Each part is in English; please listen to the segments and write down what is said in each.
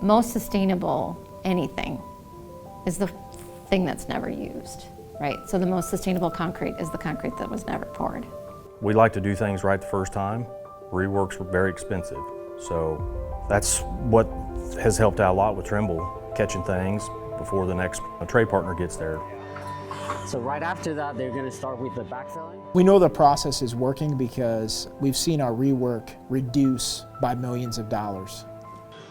most sustainable anything is the thing that's never used, right? So the most sustainable concrete is the concrete that was never poured. We like to do things right the first time. Reworks were very expensive. So that's what has helped out a lot with Trimble, catching things before the next trade partner gets there. So right after that, they're going to start with the backfilling? We know the process is working because we've seen our rework reduce by millions of dollars.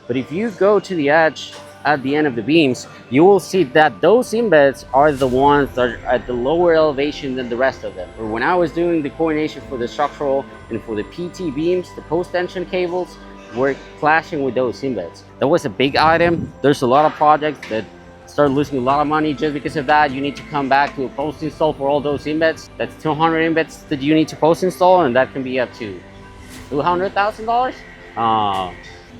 But if you go to the edge at the end of the beams, you will see that those embeds are the ones that are at the lower elevation than the rest of them. Or when I was doing the coordination for the structural and for the PT beams, the post-tension cables were clashing with those embeds. That was a big item. There's a lot of projects that start losing a lot of money just because of that. You need to come back to a post install for all those embeds. That's 200 embeds that you need to post install, and that can be up to $200,000.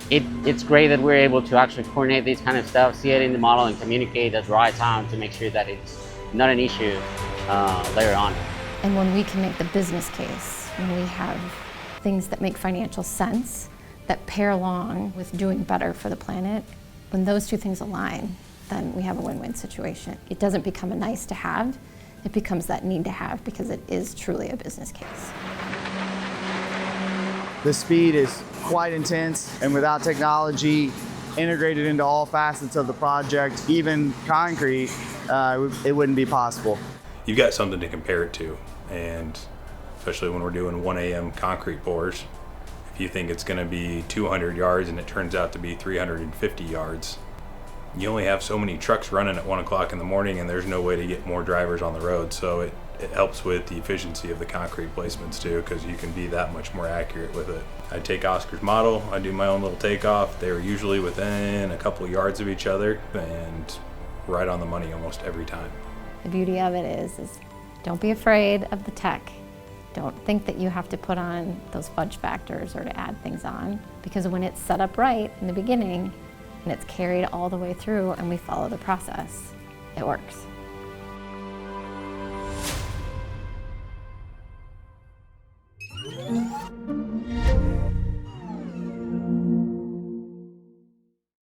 It's great that we're able to actually coordinate this kind of stuff, see it in the model, and communicate at the right time to make sure that it's not an issue later on. And when we can make the business case, when we have things that make financial sense, that pair along with doing better for the planet, when those two things align, then we have a win-win situation. It doesn't become a nice to have, it becomes that need to have because it is truly a business case. The speed is quite intense, and without technology integrated into all facets of the project, even concrete, it wouldn't be possible. You've got something to compare it to, and especially when we're doing 1 a.m. concrete pours, if you think it's going to be 200 yards and it turns out to be 350 yards, you only have so many trucks running at 1 o'clock in the morning, and there's no way to get more drivers on the road. So it helps with the efficiency of the concrete placements too, because you can be that much more accurate with it. I take Oscar's model, I do my own little takeoff. They're usually within a couple of yards of each other and right on the money almost every time. The beauty of it is don't be afraid of the tech. Don't think that you have to put on those fudge factors or to add things on, because when it's set up right in the beginning and it's carried all the way through and we follow the process, it works.